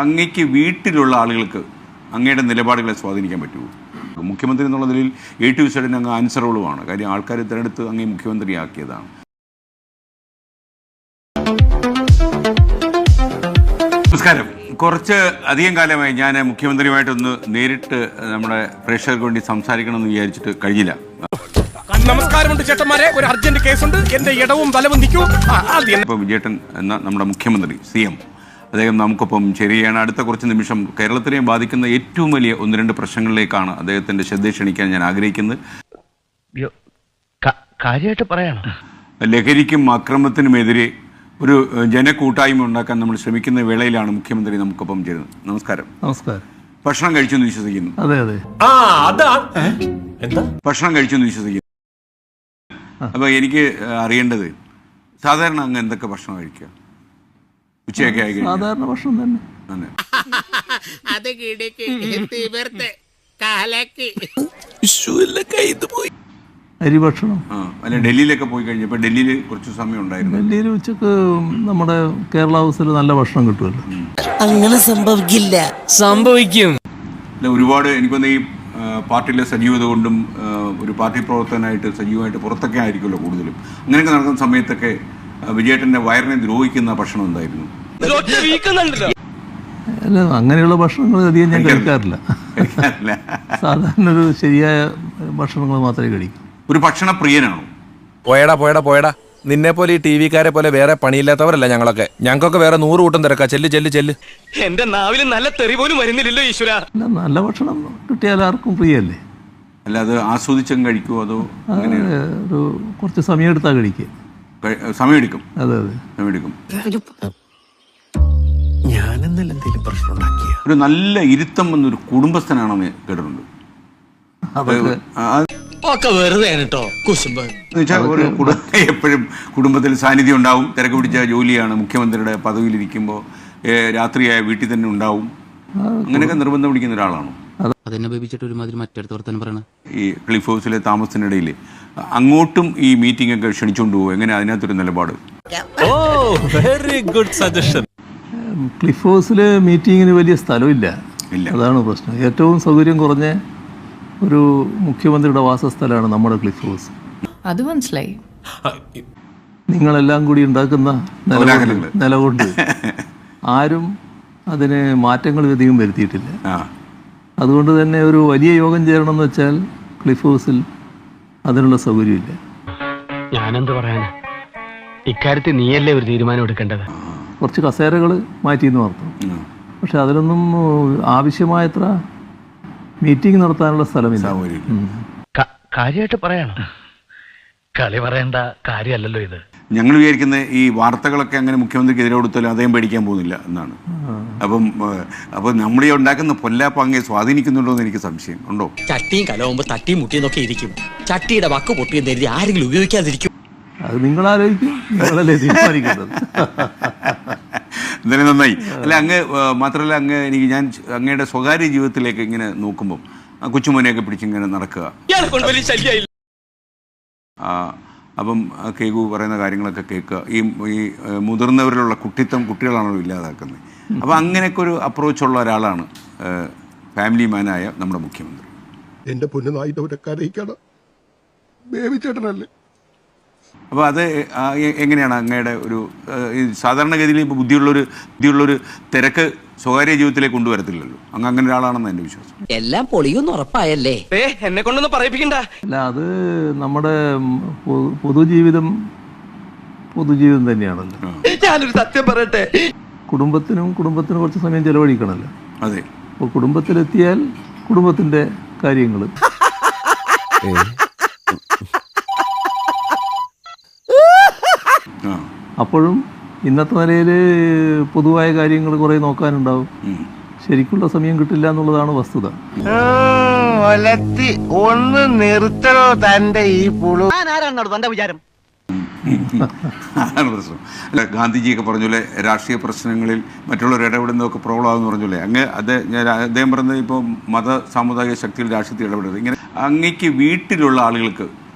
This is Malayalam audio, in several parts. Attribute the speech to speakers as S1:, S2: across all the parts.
S1: അങ്ങേക്ക് വീട്ടിലുള്ള ആളുകൾക്ക് അങ്ങയുടെ നിലപാടുകളെ സ്വാധീനിക്കാൻ പറ്റുമോ? മുഖ്യമന്ത്രി എന്നുള്ള നിലയിൽ A to Z അങ്ങ് ആൻസറബിളുമാണ്. കാര്യം ആൾക്കാർ തിരഞ്ഞെടുത്ത് അങ്ങേ മുഖ്യമന്ത്രിയാക്കിയതാണ്. നമസ്കാരം. കുറച്ച് അധികം കാലമായി ഞാൻ മുഖ്യമന്ത്രിയുമായിട്ടൊന്ന് നേരിട്ട് നമ്മുടെ പ്രേക്ഷകർക്ക് വേണ്ടി സംസാരിക്കണമെന്ന് വിചാരിച്ചിട്ട് കഴിഞ്ഞില്ല.
S2: നമസ്കാരമുണ്ട് ചേട്ടന്മാരെ, ഒരു അർജന്റ് കേസുണ്ട്, എന്റെ ഇടവും വലവും നിൽക്കൂ.
S1: ഇപ്പോൾ വിജയേട്ടൻ എന്ന നമ്മുടെ മുഖ്യമന്ത്രി CM അദ്ദേഹം നമുക്കൊപ്പം ശരിയാണ്. അടുത്ത കുറച്ച് നിമിഷം കേരളത്തിനെ ബാധിക്കുന്ന ഏറ്റവും വലിയ 1-2 പ്രശ്നങ്ങളിലേക്കാണ് അദ്ദേഹത്തിന്റെ ശ്രദ്ധ ക്ഷണിക്കാൻ ഞാൻ ആഗ്രഹിക്കുന്നത്.
S3: കാര്യമായിട്ട് പറയണം.
S1: ലഹരിക്കും അക്രമത്തിനുമെതിരെ ഒരു ജനകൂട്ടായ്മ ഉണ്ടാക്കാൻ നമ്മൾ ശ്രമിക്കുന്ന വേളയിലാണ് മുഖ്യമന്ത്രി നമുക്കൊപ്പം ചേരുന്നത്. നമസ്കാരം.
S4: നമസ്കാരം.
S1: ഭക്ഷണം കഴിച്ചെന്ന് വിശ്വസിക്കുന്നു?
S4: അതെ അതെ,
S1: ഭക്ഷണം കഴിച്ചെന്ന് വിശ്വസിക്കുന്നു. അപ്പോൾ എനിക്ക് അറിയേണ്ടത്, സാധാരണ അങ്ങ് എന്തൊക്കെ ഭക്ഷണം കഴിക്കുക? ഉച്ചയൊക്കെ ആയി കഴിഞ്ഞാൽ
S4: സാധാരണ ഭക്ഷണം തന്നെ. അരി ഭക്ഷണം.
S1: അല്ല, ഡൽഹിയിലൊക്കെ പോയി കഴിഞ്ഞപ്പോൾ ഡൽഹിയിൽ കുറച്ച് സമയം ഉണ്ടായിരുന്നു.
S4: ഡൽഹിയിൽ ഉച്ചക്ക് നമ്മുടെ കേരള ഹൗസിൽ നല്ല ഭക്ഷണം കിട്ടുമല്ലോ.
S5: അങ്ങനെ സംഭവിക്കില്ല. സംഭവിക്കും.
S1: അല്ല, ഒരുപാട് എനിക്കൊന്ന് ഈ പാർട്ടിയിലെ സജീവത കൊണ്ടും ഒരു പാർട്ടി പ്രവർത്തകനായിട്ട് സജീവമായിട്ട് പുറത്തൊക്കെ ആയിരിക്കുമല്ലോ കൂടുതലും. അങ്ങനെയൊക്കെ നടക്കുന്ന സമയത്തൊക്കെ വിജയേട്ടൻ്റെ വയറിനെ ദ്രോഹിക്കുന്ന ഭക്ഷണം എന്തായിരുന്നു?
S4: അല്ല, അങ്ങനെയുള്ള ഭക്ഷണങ്ങൾ അധികം ഞാൻ കഴിക്കാറില്ല. സാധാരണ ഒരു ശരിയായ ഭക്ഷണങ്ങൾ മാത്രമേ കഴിക്കൂ.
S1: ഒരു ഭക്ഷണ പ്രിയനാണോ?
S2: പോയടാ നിന്നെ പോലെ ഈ TV-കാരെ പോലെ വേറെ പണിയില്ലാത്തവരല്ല ഞങ്ങളൊക്കെ. ഞങ്ങൾക്കൊക്കെ വേറെ 100 കൂട്ടം തിരക്കാ. ചെല്ല്. എന്റെ നാവിൽ നല്ല തെറി പോലും വരുന്നില്ലല്ലോ ഈശ്വര.
S4: നല്ല ഭക്ഷണം കിട്ടിയാൽ ആർക്കും പ്രിയല്ലേ.
S1: അല്ല, അത് ആസ്വദിച്ചും കഴിക്കുമോ അതോ
S4: ഒരു കുറച്ച് സമയം എടുത്താൽ കഴിക്കുക?
S1: സമയമെടുക്കും.
S4: അതെ അതെ,
S1: സമയമെടുക്കും.
S5: ഞാനെന്നല്ല എന്തെങ്കിലും പ്രശ്നം ഉണ്ടാക്കിയ
S1: ഒരു നല്ല ഇരുത്തം എന്നൊരു കുടുംബസ്ഥനാണെന്ന് കേട്ടിട്ടുണ്ട്.
S5: വെറുതെ കേട്ടോ കുശുമ്പ്.
S1: എപ്പോഴും കുടുംബത്തിൽ സാന്നിധ്യം ഉണ്ടാവും. തിരക്ക് പിടിച്ച ജോലിയാണ്. മുഖ്യമന്ത്രിയുടെ പദവിയിലിരിക്കുമ്പോൾ രാത്രിയായ വീട്ടിൽ തന്നെ ഉണ്ടാവും. അങ്ങനെയൊക്കെ നിർബന്ധം പിടിക്കുന്ന ഒരാളാണോ?
S3: അതെന്നെ ബേബിച്ചിട്ട് ഒരുമാതിരി മറ്റടുത്ത് വർത്താനം പറയണ.
S1: ഈ ക്ലിഫ് ഹൗസിലെ താമസത്തിനിടയിൽ അങ്ങോട്ടും ഈ മീറ്റിംഗ് ഒക്കെ ക്ഷണിച്ചുകൊണ്ട് പോകും. എങ്ങനെ അതിനകത്തൊരു നിലപാട്?
S2: Very good suggestion.
S4: ക്ലിഫ് ഹൗസിൽ മീറ്റിങ്ങിന് വലിയ സ്ഥലമില്ല. അതാണ് പ്രശ്നം. ഏറ്റവും സൗകര്യം കുറഞ്ഞ ഒരു മുഖ്യമന്ത്രിയുടെ വാസസ്ഥലമാണ് നമ്മുടെ ക്ലിഫ് ഹൗസ്.
S6: അത് മനസ്സിലായി.
S4: നിങ്ങളെല്ലാം കൂടി ഉണ്ടാക്കുന്ന നിലകൊണ്ട് ആരും അതിന് മാറ്റങ്ങൾ അധികം വരുത്തിയിട്ടില്ല. അതുകൊണ്ട് തന്നെ ഒരു വലിയ യോഗം ചേരണമെന്ന് വെച്ചാൽ ക്ലിഫ് ഹൗസിൽ അതിനുള്ള സൗകര്യമില്ല.
S3: ഞാനെന്ത് പറയാനാ, ഇക്കാര്യത്തിൽ നീയല്ലേ ഒരു തീരുമാനം എടുക്കേണ്ടത്.
S4: കുറച്ച് കസേരകൾ മാറ്റിയെന്ന് ഓർത്തു. പക്ഷെ അതിലൊന്നും ആവശ്യമായത്ര മീറ്റിംഗ് നടത്താനുള്ള സ്ഥലമില്ല.
S3: കാര്യമായിട്ട് പറയണം. കളി പറയേണ്ട കാര്യമല്ലല്ലോ ഇത്.
S1: ഞങ്ങൾ വിചാരിക്കുന്ന ഈ വാർത്തകളൊക്കെ അങ്ങനെ മുഖ്യമന്ത്രിക്ക് എതിരെ കൊടുത്താലും അദ്ദേഹം പേടിക്കാൻ പോകുന്നില്ല എന്നാണ്. അപ്പം നമ്മളീ ഉണ്ടാക്കുന്ന പൊല്ലാപ്പ് അങ്ങേ സ്വാധീനിക്കുന്നുണ്ടോ എന്ന് എനിക്ക് സംശയം ഉണ്ടോ?
S5: ചട്ടിയും കലവുമ്പോ തട്ടിയും മുട്ടിയെന്നൊക്കെ ഇരിക്കും. ചട്ടിയുടെ വക്ക് പൊട്ടിയെന്ന് കരുതി ആരെങ്കിലും ഉപയോഗിക്കാതിരിക്കും.
S4: അത് നിങ്ങളാലോചിക്കും, നിങ്ങളല്ലേ തീരുമാനിക്കുന്നത്.
S1: എന്തായാലും നന്നായി. അല്ല, അങ്ങ് മാത്രമല്ല, ഞാൻ അങ്ങയുടെ സ്വകാര്യ ജീവിതത്തിലേക്ക് ഇങ്ങനെ നോക്കുമ്പോൾ കൊച്ചുമോനെയൊക്കെ പിടിച്ചിങ്ങനെ നടക്കുക, അപ്പം കേൾക്കു പറയുന്ന കാര്യങ്ങളൊക്കെ കേൾക്കുക, ഈ മുതിർന്നവരിലുള്ള കുട്ടികളാണല്ലോ ഇല്ലാതാക്കുന്നത്. അപ്പം അങ്ങനെയൊക്കെ ഒരു അപ്രോച്ചുള്ള ഒരാളാണ് ഫാമിലി മാനായ നമ്മുടെ മുഖ്യമന്ത്രി.
S7: എൻ്റെ പൊന്നുനായിട്ടവരൊക്കെ ബേബിച്ചേട്ടനല്ലേ.
S1: അപ്പോൾ അത് എങ്ങനെയാണ് അങ്ങയുടെ ഒരു സാധാരണഗതിയിൽ ഇപ്പോൾ ബുദ്ധിയുള്ളൊരു തിരക്ക് സ്വകാര്യ ജീവിതത്തിലേക്ക് കൊണ്ടുവരത്തില്ലല്ലോ. അങ്ങനെ ഒരാളാണെന്ന് എൻ്റെ വിശ്വാസം.
S5: എല്ലാം പൊളിയൊന്നും ഉറപ്പായല്ലേ.
S2: എന്നെ കൊണ്ടൊന്നും പറയിപ്പിക്കണ്ട.
S4: അല്ല, അത് നമ്മുടെ പൊതുജീവിതം തന്നെയാണല്ലോ.
S2: ഞാനൊരു സത്യം പറയട്ടെ,
S4: കുടുംബത്തിന് കുറച്ച് സമയം ചെലവഴിക്കണമല്ലോ.
S1: അതെ.
S4: അപ്പോൾ കുടുംബത്തിലെത്തിയാൽ കുടുംബത്തിൻ്റെ കാര്യങ്ങൾ, അപ്പോഴും ഇന്നത്തെ നിലയിൽ പൊതുവായ കാര്യങ്ങൾ കുറേ നോക്കാനുണ്ടാവും. ശരിക്കുള്ള സമയം കിട്ടില്ല എന്നുള്ളതാണ് വസ്തുത.
S8: ഒന്ന് നിർത്തണോ തന്റെ ഈ പുളു?
S5: തന്റെ വിചാരം
S1: അതാണ് പ്രശ്നം. അല്ല, ഗാന്ധിജിയൊക്കെ പറഞ്ഞല്ലേ രാഷ്ട്രീയ പ്രശ്നങ്ങളിൽ മറ്റുള്ളവർ ഇടപെടുന്നതൊക്കെ പ്രോബ്ലം ആകുമെന്ന് പറഞ്ഞല്ലേ. അദ്ദേഹം പറഞ്ഞത് ഇപ്പോൾ മത സാമുദായിക ശക്തിയിൽ രാഷ്ട്രീയത്തിൽ ഇടപെടരുത്. ഇങ്ങനെ അങ്ങേക്ക് വീട്ടിലുള്ള ആളുകൾക്ക്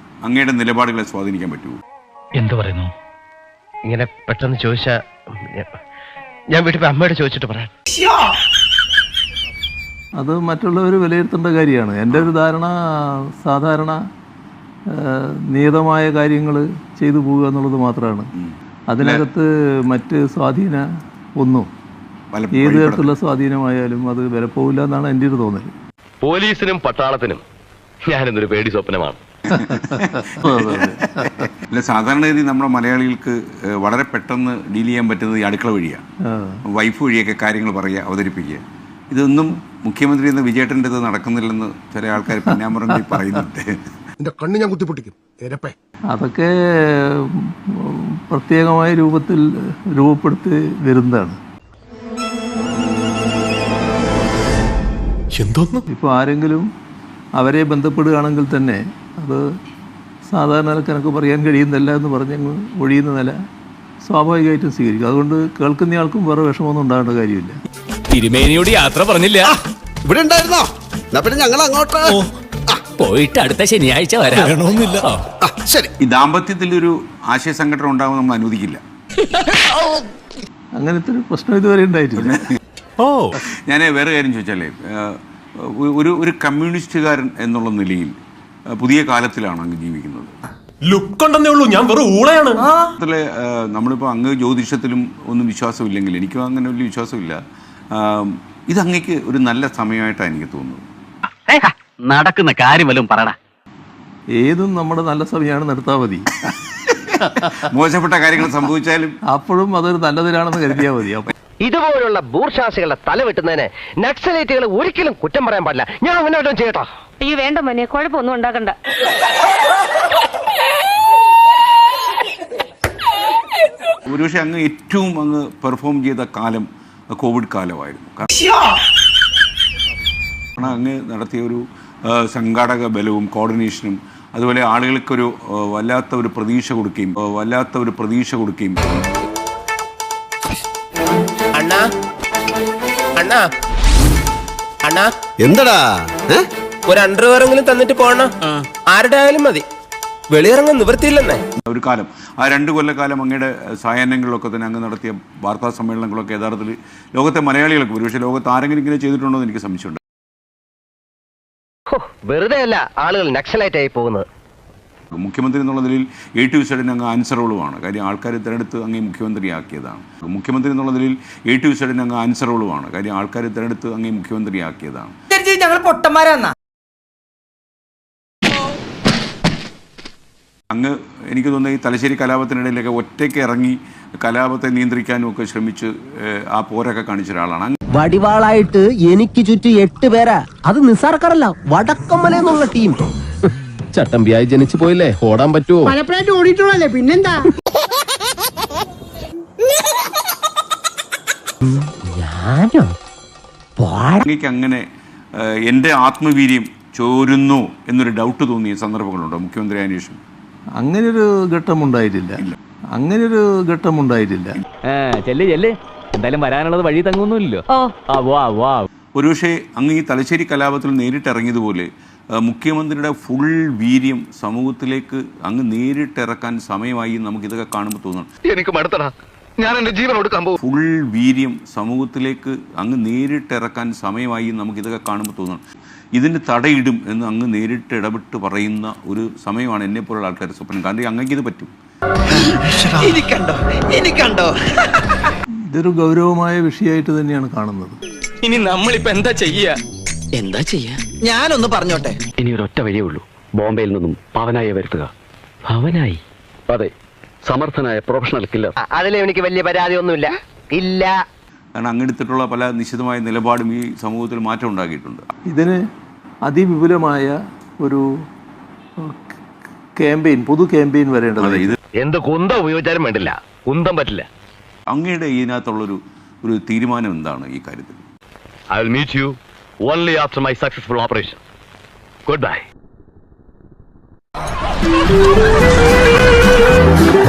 S1: അങ്ങയുടെ നിലപാടുകളെ സ്വാധീനിക്കാൻ പറ്റുമോ?
S3: എന്ത് പറയുന്നു? ഇങ്ങനെ പെട്ടെന്ന് ചോദിച്ചാ ഞാൻ വീട്ടിൽ അമ്മയോട് ചോദിച്ചിട്ട് പറയാം.
S4: അത് മറ്റുള്ളവർ വിലയിരുത്തേണ്ട കാര്യമാണ്. എൻ്റെ ഒരു ധാരണ സാധാരണ നിയതമായ കാര്യങ്ങൾ ചെയ്തു പോവുക എന്നുള്ളത് മാത്രമാണ്. അതിനകത്ത് മറ്റ് സ്വാധീന ഒന്നും ഏത് തരത്തിലുള്ള സ്വാധീനമായാലും അത് വിലപ്പോവില്ല എന്നാണ് എൻ്റെ ഒരു തോന്നൽ.
S6: പോലീസിനും പട്ടാളത്തിനും ഞാനെന്നൊരു പേടി സ്വപ്നമാണ്.
S1: അല്ല, സാധാരണഗതി നമ്മുടെ മലയാളികൾക്ക് വളരെ പെട്ടെന്ന് ഡീൽ ചെയ്യാൻ പറ്റുന്നത് ഈ അടുക്കള വഴിയാണ്. വൈഫ് വഴിയൊക്കെ കാര്യങ്ങൾ പറയുക, അവതരിപ്പിക്കുക. ഇതൊന്നും മുഖ്യമന്ത്രി എന്ന വിജയേട്ടൻ്റെ ഇത് നടക്കുന്നില്ലെന്ന് ചില ആൾക്കാർ പിന്നാമ്പറമ്പിൽ പറയുന്നുണ്ട്.
S7: എന്റെ കണ്ണ് ഞാൻ കുത്തിപ്പൊട്ടിക്കും.
S4: അതൊക്കെ പ്രത്യേകമായ രൂപത്തിൽ രൂപപ്പെടുത്തി വരുന്നതാണ്. ഇപ്പോൾ ആരെങ്കിലും അവരെ ബന്ധപ്പെടുകയാണെങ്കിൽ തന്നെ അത് സാധാരണ നിലക്ക് പറയാൻ കഴിയുന്നില്ല എന്ന് പറഞ്ഞങ്ങ് ഒഴിയുന്ന നില സ്വാഭാവികമായിട്ടും സ്വീകരിക്കും. അതുകൊണ്ട് കേൾക്കുന്നയാൾക്കും വേറെ വിഷമമൊന്നും ഉണ്ടാകേണ്ട കാര്യമില്ല.
S2: തിരുമേനിയോട് യാത്ര പറഞ്ഞില്ല.
S9: ഇവിടെ ഉണ്ടായിരുന്നോ? പിന്നെ ഞങ്ങൾ അങ്ങോട്ട്
S5: പോയിട്ട് അടുത്ത ശനിയാഴ്ച വരാമെന്നില്ല.
S9: ശരി.
S1: ഈ ദാമ്പത്യത്തിലൊരു ആശയ സംഘടന ഉണ്ടാകും നമ്മൾ അനുവദിക്കില്ല.
S4: അങ്ങനത്തെ ഒരു പ്രശ്നം ഇതുവരെ ഉണ്ടായിട്ടില്ല.
S1: ഞാൻ വേറെ കാര്യം ചോദിച്ചാലേ, ഒരു കമ്മ്യൂണിസ്റ്റുകാരൻ എന്നുള്ള നിലയിൽ പുതിയ കാലത്തിലാണ് അങ്ങ് ജീവിക്കുന്നത്.
S2: ലുക്കുണ്ടെന്നേ ഉള്ളൂ, ഞാൻ വെറും ഊളയാണ്.
S1: അതിലെ നമ്മളിപ്പോൾ അങ്ങ് ജ്യോതിഷത്തിലും ഒന്നും വിശ്വാസമില്ലെങ്കിൽ, എനിക്കും അങ്ങനെ വലിയ വിശ്വാസമില്ല. ഇത് അങ്ങേക്ക് ഒരു നല്ല സമയമായിട്ടാണ് എനിക്ക് തോന്നുന്നത്.
S3: നടക്കുന്ന കാര്യം വല്ലതും പറയടാ.
S4: ഏതും നമ്മുടെ നല്ല സമയമാണ്, നിർത്താൽ മതി.
S1: മോശപ്പെട്ട കാര്യങ്ങൾ സംഭവിച്ചാലും
S4: അപ്പോഴും അതൊരു നല്ലതിനാണെന്ന് കരുതിയാൽ മതി.
S8: ഇതുപോലുള്ള ബൂർഷാസികളുടെ തല വെട്ടുന്നതിന് നക്സലൈറ്റുകൾ ഒരിക്കലും കുറ്റം പറയാൻ പാടില്ല. ഞാൻ അങ്ങനെ വല്ലതും ചെയ്യട്ടോ?
S10: ഈ വേണ്ട മോനെ, കുഴപ്പമൊന്നും ഉണ്ടാക്കണ്ട.
S1: ഒരുപക്ഷെ അങ്ങ് ഏറ്റവും അങ്ങ് പെർഫോം ചെയ്ത കാലം കോവിഡ് കാലമായിരുന്നു. കാരണം അങ്ങ് നടത്തിയ ഒരു സംഘാടക ബലവും കോർഡിനേഷനും അതുപോലെ ആളുകൾക്കൊരു വല്ലാത്ത ഒരു പ്രതീക്ഷ കൊടുക്കുകയും
S9: എന്തടാ
S8: ഒരു അണ്ടർവെയറെങ്കിലും തന്നിട്ട് പോണ, ആരുടെ ആയാലും മതി, വെളിയിറങ്ങാൻ നിവൃത്തിയില്ലെന്നേ.
S1: ഒരു കാലം, ആ 2 കൊല്ലക്കാലം അങ്ങയുടെ സായാഹ്നങ്ങളിലൊക്കെ തന്നെ അങ്ങ് നടത്തിയ വാർത്താ സമ്മേളനങ്ങളൊക്കെ യഥാർത്ഥത്തിൽ ലോകത്തെ മലയാളികൾക്ക്, ഒരുപക്ഷെ ലോകത്ത് ആരെങ്കിലും ഇങ്ങനെ ചെയ്തിട്ടുണ്ടോ എന്ന് എനിക്ക് സംശയമുണ്ട്.
S8: വെറുതെ അല്ല ആളുകൾ നക്സലൈറ്റായി പോകുന്നത്.
S1: മുഖ്യമന്ത്രി എന്നുള്ള നിലയിൽ A to Z അങ്ങ് ആൻസറുകളുമാണ്. കാര്യം ആൾക്കാർ തിരഞ്ഞെടുത്ത് അങ്ങേ മുഖ്യമന്ത്രിയാക്കിയതാണ്. മുഖ്യമന്ത്രി എന്നുള്ള നിലയിൽ A to Z അങ്ങ് ആൻസറുകളുമാണ്. കാര്യം ആൾക്കാർ തിരഞ്ഞെടുത്ത് അങ്ങേ മുഖ്യമന്ത്രിയാക്കിയതാണ്.
S5: ഞങ്ങൾ പൊട്ടന്മാരാന്നാ.
S1: അങ്ങ് എനിക്ക് തോന്നുന്നത് ഈ തലശ്ശേരി കലാപത്തിനിടയിലൊക്കെ ഒറ്റയ്ക്ക് ഇറങ്ങി കലാപത്തെ നിയന്ത്രിക്കാനും ഒക്കെ ശ്രമിച്ച് ആ പോരൊക്കെ കാണിച്ച ഒരാളാണ്.
S5: വടിവാളായിട്ട് എനിക്ക് ചുറ്റും 8 പേരാ. അത് നിസ്സാർക്കാരല്ല, വടക്കമ്മല എന്നുള്ള ടീം.
S6: ചട്ടമ്പിയായി ജനിച്ചു പോയില്ലേ, ഓടാൻ പറ്റുമോ?
S10: പലപ്പോഴായിട്ട് ഓടിയിട്ടുള്ളല്ലേ, പിന്നെന്താ?
S1: അങ്ങേക്ക് അങ്ങനെ എൻ്റെ ആത്മവീര്യം ചോരുന്നു എന്നൊരു ഡൗട്ട് തോന്നിയ സന്ദർഭങ്ങളുണ്ടോ മുഖ്യമന്ത്രി അന്വേഷണം?
S4: അങ്ങനെയൊരു ഘട്ടമുണ്ടായിട്ടില്ല.
S3: എന്തായാലും വരാനുള്ളത് വഴി തങ്ങുന്നില്ലല്ലോ.
S1: ഒരുപക്ഷെ അങ്ങ് ഈ തലശ്ശേരി കലാപത്തിൽ നേരിട്ടിറങ്ങിയതുപോലെ മുഖ്യമന്ത്രിയുടെ ഫുൾ വീര്യം സമൂഹത്തിലേക്ക് അങ്ങ് നേരിട്ടിറക്കാൻ സമയമായി നമുക്കിതൊക്കെ കാണുമ്പോൾ തോന്നണം.
S6: എനിക്ക് മടുത്തടാ, ഞാൻ എന്റെ ജീവൻ കൊടുക്കാൻ പോകും.
S1: ഫുൾ വീര്യം സമൂഹത്തിലേക്ക് അങ്ങ് നേരിട്ടിറക്കാൻ സമയമായി നമുക്കിതൊക്കെ കാണുമ്പോൾ തോന്നണം. ഇതിന് തടയിടും എന്ന് അങ്ങ് നേരിട്ട് ഇടപെട്ട് പറയുന്ന ഒരു സമയമാണ് എന്നെ പോലുള്ള ആൾക്കാർ സ്വപ്നം. കാരണം അങ്ങേക്ക് ഇത് പറ്റും.
S4: ഇതൊരു ഗൗരവമായ വിഷയമായിട്ട് തന്നെയാണ് കാണുന്നത്.
S5: ഇനി നമ്മളിപ്പോ എന്താ ചെയ്യാ? ഞാനൊന്ന് പറഞ്ഞോട്ടെ.
S3: ഇനി ഒരൊറ്റ വഴിയേ ഉള്ളൂ, ബോംബെയിൽ നിന്നും പവനായി വരുത്തുക. പവനായി?
S6: അതെ, സമർത്ഥനായ പ്രൊഫഷണൽ കില്ലർ.
S8: അതിലെ എനിക്ക് വലിയ പരാതി ഒന്നുമില്ല. ഇല്ല,
S1: കാരണം അങ്ങെടുത്തിട്ടുള്ള പല നിശ്ചിതമായ നിലപാടും ഈ സമൂഹത്തിൽ മാറ്റം ഉണ്ടാക്കിയിട്ടുണ്ട്.
S4: ഇതിന് അതിവിപുലമായ ഒരു പൊതു ക്യാമ്പയിൻ വരേണ്ടത്.
S1: ഇത്
S6: എന്ത് കുന്തം ഉപയോഗിച്ചാലും വേണ്ടില്ല, കുന്തം പറ്റില്ല.
S1: അങ്ങയുടെ ഇതിനകത്തുള്ളൊരു തീരുമാനം എന്താണ് ഈ കാര്യത്തിൽ?
S6: I will meet you only after my successful operation. Goodbye.